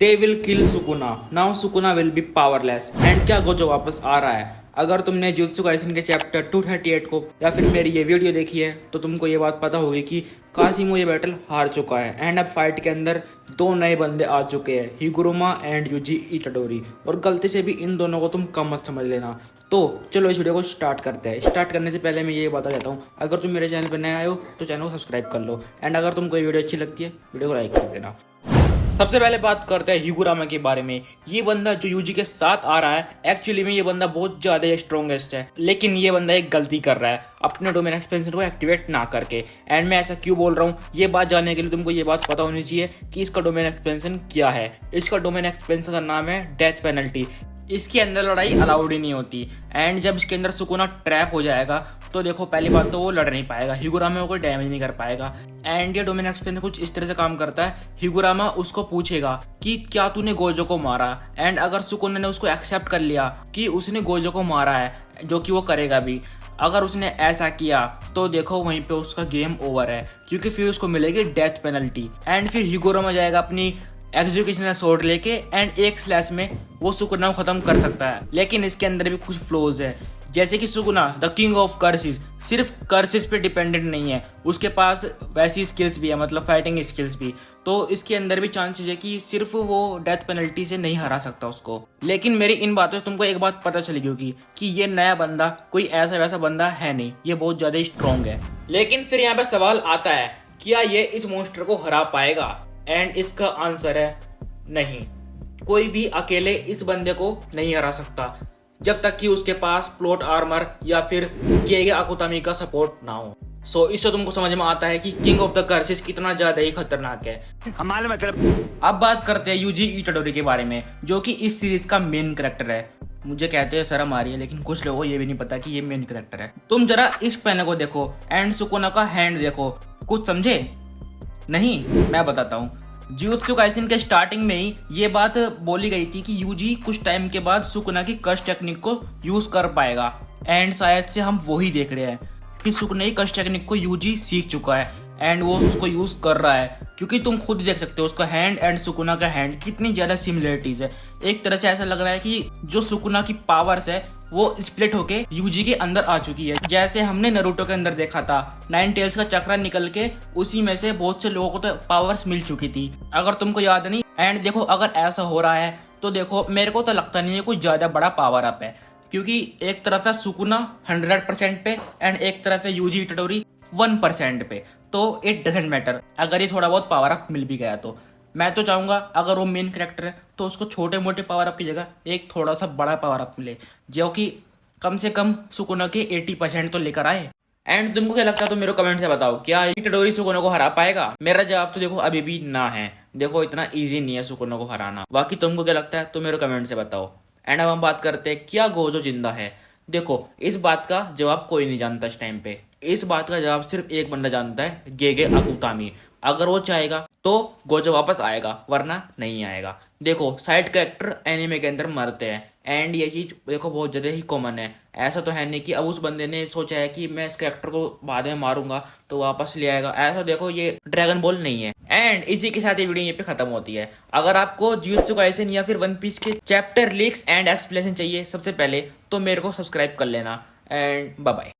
They will kill Sukuna, now Sukuna will be powerless. And क्या Gojo वापस आ रहा है। अगर तुमने जुत्सु काइसेन के चैप्टर 238 को या फिर मेरी ये वीडियो देखी है तो तुमको ये बात पता होगी कि कासिमो ये बैटल हार चुका है। एंड अब फाइट के अंदर दो नए बंदे आ चुके हैं, हिगुरुमा एंड यूजी इटाडोरी, और गलती से भी इन दोनों को तुम कम मत समझ लेना। तो चलो इस वीडियो को स्टार्ट करते हैं। स्टार्ट करने से पहले मैं ये बता देता हूँ, अगर तुम मेरे चैनल पर नए आए हो तो चैनल को सब्सक्राइब कर लो। एंड अगर तुमको ये वीडियो अच्छी लगती है वीडियो को लाइक कर देना। सबसे पहले बात करते हैं हिगुरामा के बारे में। ये बंदा जो यूजी के साथ आ रहा है, एक्चुअली में ये बंदा बहुत ज्यादा स्ट्रॉन्गेस्ट है, लेकिन ये बंदा एक गलती कर रहा है अपने डोमेन एक्सपेंशन को एक्टिवेट ना करके। एंड मैं ऐसा क्यों बोल रहा हूँ, ये बात जानने के लिए तुमको ये बात पता होनी चाहिए कि इसका डोमेन एक्सपेंशन क्या है। इसका डोमेन एक्सपेंशन का नाम है डेथ पेनल्टी। इसके अंदर लड़ाई अलाउड ही नहीं होती। एंड जब इसके अंदर सुकुना ट्रैप हो जाएगा तो देखो, पहली बात तो वो लड़ नहीं पाएगा, हिगुरामा को कोई डैमेज नहीं कर पाएगा। एंड ये डोमेन एक्सपेंशन कुछ इस तरह से काम करता है, हिगुरामा उसको पूछेगा कि क्या तूने गोजो को मारा। एंड अगर सुकुना ने उसको एक्सेप्ट कर लिया कि उसने गोजो को मारा है, जो कि वो करेगा भी, अगर उसने ऐसा किया तो देखो वहीं पे उसका गेम ओवर है, क्योंकि फिर उसको मिलेगी डेथ पेनल्टी। एंड फिर हिगुरामा जाएगा अपनी एग्जीक्यूशनल स्वॉर्ड लेके एंड एक स्लैश में वो सुकुना को खत्म कर सकता है। लेकिन इसके अंदर भी कुछ फ्लोज है, जैसे कि Sukuna the king of curses सिर्फ कर्सेस पे डिपेंडेंट नहीं है, उसके पास वैसी स्किल्स भी है, मतलब फाइटिंग स्किल्स भी। तो इसके अंदर भी चांसेस है कि सिर्फ वो डेथ पेनल्टी से नहीं हरा सकता उसको। लेकिन मेरी इन बातों से तुमको एक बात पता चली होगी कि ये नया बंदा कोई ऐसा वैसा बंदा है नहीं, ये बहुत ज्यादा स्ट्रॉन्ग है। लेकिन फिर यहाँ पे सवाल आता है, क्या ये इस मॉन्स्टर को हरा पाएगा? एंड इसका आंसर है नहीं। कोई भी अकेले इस बंदे को नहीं हरा सकता जब तक कि उसके पास प्लॉट आर्मर या फिर केगे अकुतामी का सपोर्ट ना हो। सो इससे तुमको समझ में आता है कि किंग ऑफ द कर्सेस कितना ज्यादा ही खतरनाक है। हमारे मतलब अब बात करते हैं यूजी इटाडोरी के बारे में, जो कि इस सीरीज का मेन कैरेक्टर है। मुझे कहते हैं शर्म आ रही है, लेकिन कुछ लोगों को ये भी नहीं पता कि ये मेन कैरेक्टर है। तुम जरा इस पेन को देखो एंड सुकुना का हैंड देखो, कुछ समझे? नहीं, मैं बताता हूँ। जुजुत्सु काइसेन के स्टार्टिंग में ही ये बात बोली गई थी कि यूजी कुछ टाइम के बाद सुकुना की कश टेक्निक को यूज कर पाएगा। एंड शायद से हम वही देख रहे हैं कि सुकुना की कश टेक्निक को यूजी सीख चुका है एंड वो उसको यूज कर रहा है, क्योंकि तुम खुद देख सकते हो उसका हैंड एंड सुकुना का हैंड कितनी ज्यादा सिमिलरिटीज है। एक तरह से ऐसा लग रहा है कि जो सुकुना की पावर्स है वो स्प्लिट होके यूजी के अंदर आ चुकी है, जैसे हमने नरूटो के अंदर देखा था, 9 टेल्स का चक्रा निकल के उसी में से बहुत से लोगों को तो पावर्स मिल चुकी थी, अगर तुमको याद नहीं। एंड देखो, अगर ऐसा हो रहा है तो देखो, मेरे को तो लगता नहीं है कोई ज्यादा बड़ा पावर अप है, क्योंकि एक तरफ है सुकुना 100% पे एंड एक तरफ है यूजी इटाडोरी 1% पे। तो इट डजेंट मैटर अगर ये थोड़ा बहुत पावर अप मिल भी गया तो। मैं तो चाहूंगा अगर वो मेन कैरेक्टर है तो उसको छोटे मोटे पावर अप की जगह एक थोड़ा सा बड़ा पावर अप मिले, जो कि कम से कम सुकुना के 80% तो लेकर आए। एंड तुमको क्या लगता है तो मेरे कमेंट से बताओ, क्या इटाडोरी सुकुना को हरा पाएगा? मेरा जवाब तो देखो अभी भी ना है। देखो, इतना ईजी नहीं है सुकुना को हराना। बाकी तुमको क्या लगता है तो मेरे कमेंट से बताओ। एंड अब हम बात करते हैं, क्या गोजो जिंदा है? देखो, इस बात का जवाब कोई नहीं जानता इस टाइम पे। इस बात का जवाब सिर्फ एक बंदा जानता है, गेगे अकुतामी। अगर वो चाहेगा तो गोजो वापस आएगा, वरना नहीं आएगा। देखो, साइड कैरेक्टर एनिमे के अंदर मरते हैं एंड ये चीज देखो बहुत ज्यादा ही कॉमन है। ऐसा तो है नहीं कि अब उस बंदे ने सोचा है कि मैं इस कैरेक्टर को बाद में मारूंगा तो वापस ले आएगा। ऐसा देखो, ये ड्रैगन बॉल नहीं है। एंड इसी के साथ ये वीडियो ये पे खत्म होती है। अगर आपको जुजुत्सु काइसेन या फिर वन पीस के चैप्टर लीक्स एंड एक्सप्लेनेशन चाहिए सबसे पहले, तो मेरे को सब्सक्राइब कर लेना। And bye bye.